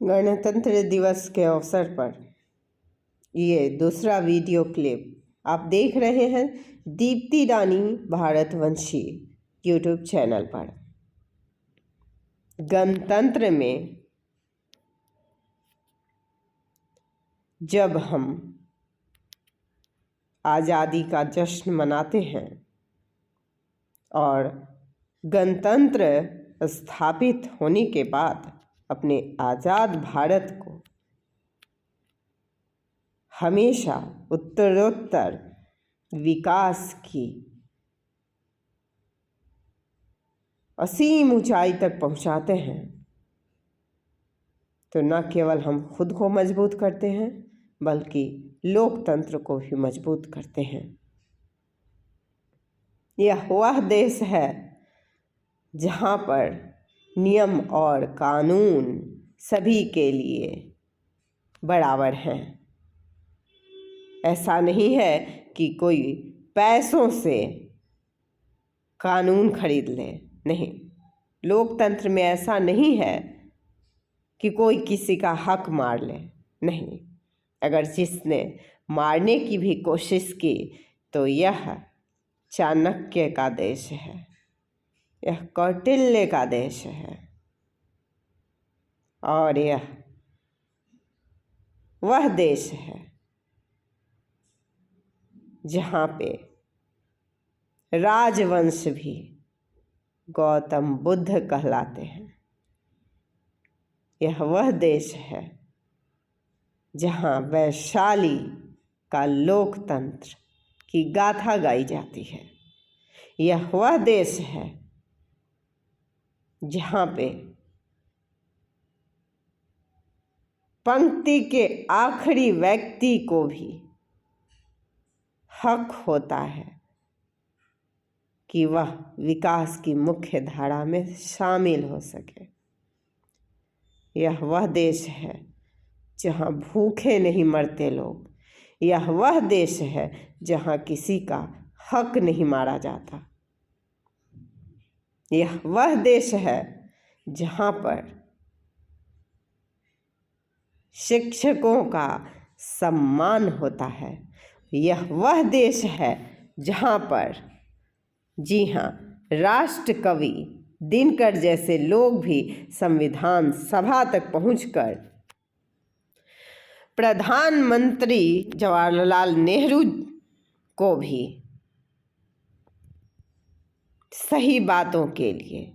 गणतंत्र दिवस के अवसर पर ये दूसरा वीडियो क्लिप आप देख रहे हैं दीप्ति रानी भारतवंशी यूट्यूब चैनल पर। गणतंत्र में जब हम आज़ादी का जश्न मनाते हैं और गणतंत्र स्थापित होने के बाद अपने आज़ाद भारत को हमेशा उत्तरोत्तर विकास की असीम ऊंचाई तक पहुंचाते हैं, तो न केवल हम खुद को मजबूत करते हैं बल्कि लोकतंत्र को भी मजबूत करते हैं। यह वह देश है जहाँ पर नियम और कानून सभी के लिए बराबर हैं। ऐसा नहीं है कि कोई पैसों से कानून खरीद ले, नहीं। लोकतंत्र में ऐसा नहीं है कि कोई किसी का हक मार ले, नहीं। अगर जिसने मारने की भी कोशिश की तो यह चाणक्य का देश है, यह कौटिल्य का देश है और यह वह देश है जहाँ पे राजवंश भी गौतम बुद्ध कहलाते हैं। यह वह देश है जहाँ वैशाली का लोकतंत्र की गाथा गाई जाती है। यह वह देश है जहाँ पे पंक्ति के आखिरी व्यक्ति को भी हक होता है कि वह विकास की मुख्य धारा में शामिल हो सके। यह वह देश है जहाँ भूखे नहीं मरते लोग। यह वह देश है जहाँ किसी का हक नहीं मारा जाता। यह वह देश है जहाँ पर शिक्षकों का सम्मान होता है। यह वह देश है जहाँ पर, जी हाँ, राष्ट्र कवि दिनकर जैसे लोग भी संविधान सभा तक पहुंचकर प्रधानमंत्री जवाहरलाल नेहरू को भी सही बातों के लिए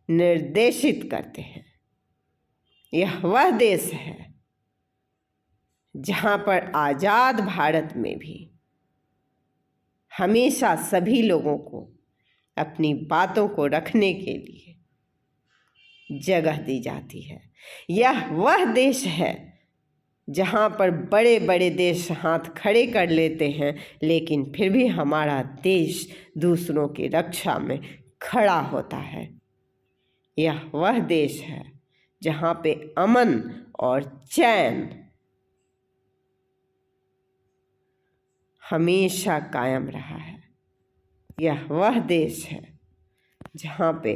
निर्देशित करते हैं। यह वह देश है जहाँ पर आज़ाद भारत में भी हमेशा सभी लोगों को अपनी बातों को रखने के लिए जगह दी जाती है। यह वह देश है जहाँ पर बड़े बड़े देश हाथ खड़े कर लेते हैं, लेकिन फिर भी हमारा देश दूसरों की रक्षा में खड़ा होता है। यह वह देश है जहाँ पे अमन और चैन हमेशा कायम रहा है। यह वह देश है जहाँ पे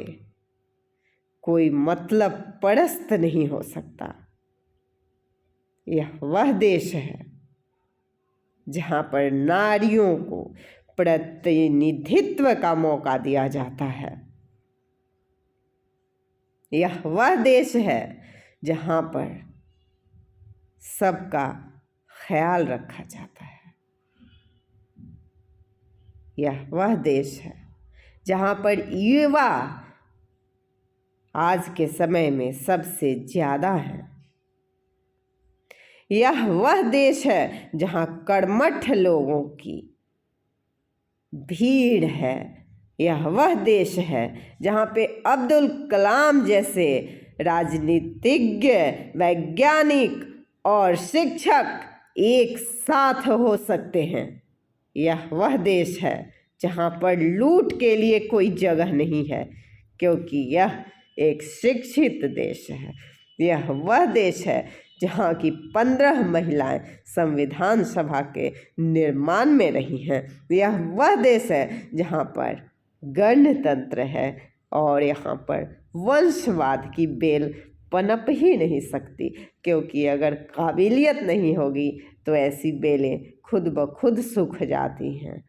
कोई मतलब परस्त नहीं हो सकता। यह वह देश है जहाँ पर नारियों को प्रतिनिधित्व का मौका दिया जाता है। यह वह देश है जहाँ पर सबका ख्याल रखा जाता है। यह वह देश है जहाँ पर युवा आज के समय में सबसे ज़्यादा है। यह वह देश है जहाँ कर्मठ लोगों की भीड़ है। यह वह देश है जहाँ पे अब्दुल कलाम जैसे राजनीतिज्ञ, वैज्ञानिक और शिक्षक एक साथ हो सकते हैं। यह वह देश है जहाँ पर लूट के लिए कोई जगह नहीं है, क्योंकि यह एक शिक्षित देश है। यह वह देश है जहाँ की 15 महिलाएं संविधान सभा के निर्माण में रही हैं। यह वह देश है जहाँ पर गणतंत्र है और यहाँ पर वंशवाद की बेल पनप ही नहीं सकती, क्योंकि अगर काबिलियत नहीं होगी तो ऐसी बेलें खुद ब खुद सूख जाती हैं।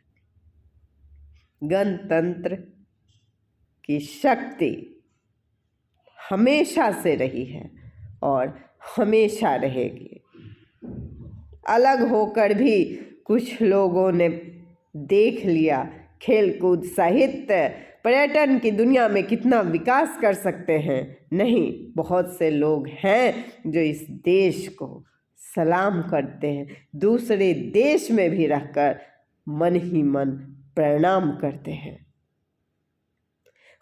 गणतंत्र की शक्ति हमेशा से रही है और हमेशा रहेगी। अलग होकर भी कुछ लोगों ने देख लिया खेलकूद साहित्य पर्यटन की दुनिया में कितना विकास कर सकते हैं। नहीं, बहुत से लोग हैं जो इस देश को सलाम करते हैं, दूसरे देश में भी रहकर मन ही मन प्रणाम करते हैं,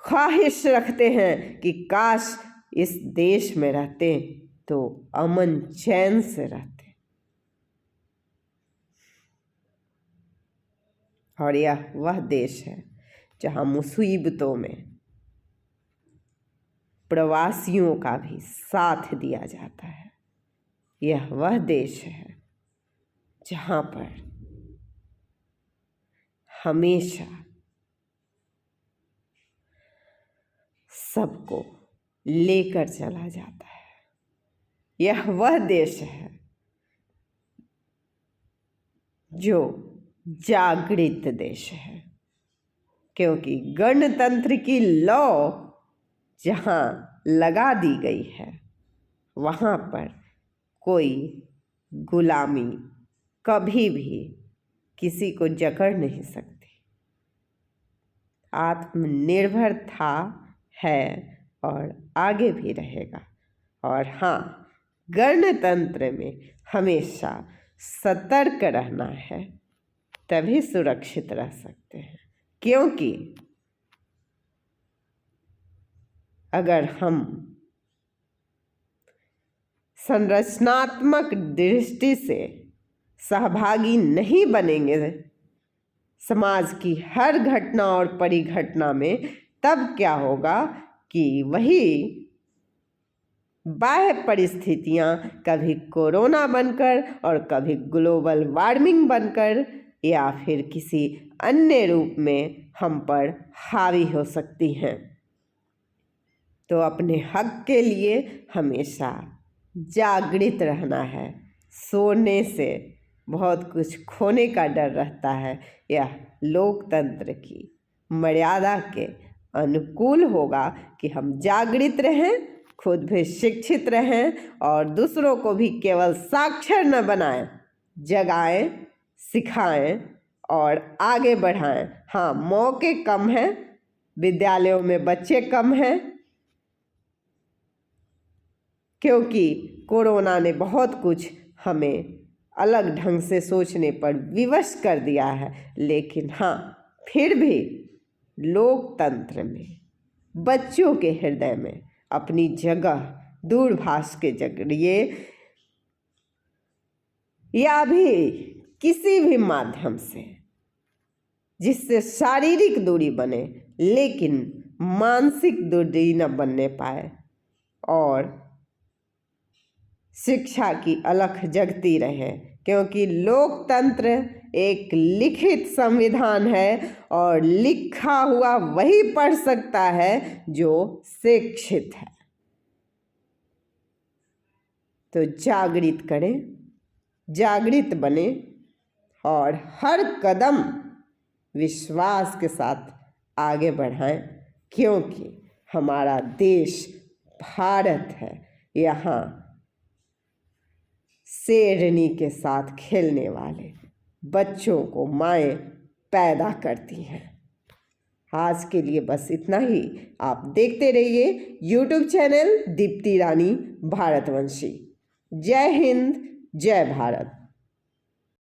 ख्वाहिश रखते हैं कि काश इस देश में रहते तो अमन चैन से रहते। और यह वह देश है जहाँ मुसीबतों में प्रवासियों का भी साथ दिया जाता है। यह वह देश है जहाँ पर हमेशा सबको लेकर चला जाता है। यह वह देश है जो जागृत देश है, क्योंकि गणतंत्र की लौ जहाँ लगा दी गई है वहाँ पर कोई गुलामी कभी भी किसी को जकड़ नहीं सकती। आत्मनिर्भर था, है और आगे भी रहेगा। और हाँ, गणतंत्र में हमेशा सतर्क रहना है, तभी सुरक्षित रह सकते हैं। क्योंकि अगर हम संरचनात्मक दृष्टि से सहभागी नहीं बनेंगे समाज की हर घटना और परिघटना में, तब क्या होगा कि वही बाह्य परिस्थितियां कभी कोरोना बनकर और कभी ग्लोबल वार्मिंग बनकर या फिर किसी अन्य रूप में हम पर हावी हो सकती हैं। तो अपने हक के लिए हमेशा जागृत रहना है। सोने से बहुत कुछ खोने का डर रहता है। यह लोकतंत्र की मर्यादा के अनुकूल होगा कि हम जागृत रहें, खुद भी शिक्षित रहें और दूसरों को भी केवल साक्षर न बनाएं, जगाएं, सिखाएं और आगे बढ़ाएं। हाँ, मौके कम हैं, विद्यालयों में बच्चे कम हैं, क्योंकि कोरोना ने बहुत कुछ हमें अलग ढंग से सोचने पर विवश कर दिया है। लेकिन हाँ, फिर भी लोकतंत्र में बच्चों के हृदय में अपनी जगह दूरभाष के जरिए या भी किसी भी माध्यम से, जिससे शारीरिक दूरी बने लेकिन मानसिक दूरी न बनने पाए और शिक्षा की अलख जगती रहे। क्योंकि लोकतंत्र एक लिखित संविधान है और लिखा हुआ वही पढ़ सकता है जो शिक्षित है। तो जागृत करें, जागृत बने और हर कदम विश्वास के साथ आगे बढ़ाएं, क्योंकि हमारा देश भारत है। यहाँ शेरनी के साथ खेलने वाले बच्चों को माएँ पैदा करती हैं। आज के लिए बस इतना ही। आप देखते रहिए यूट्यूब चैनल दीप्ति रानी भारतवंशी। जय हिंद, जय भारत।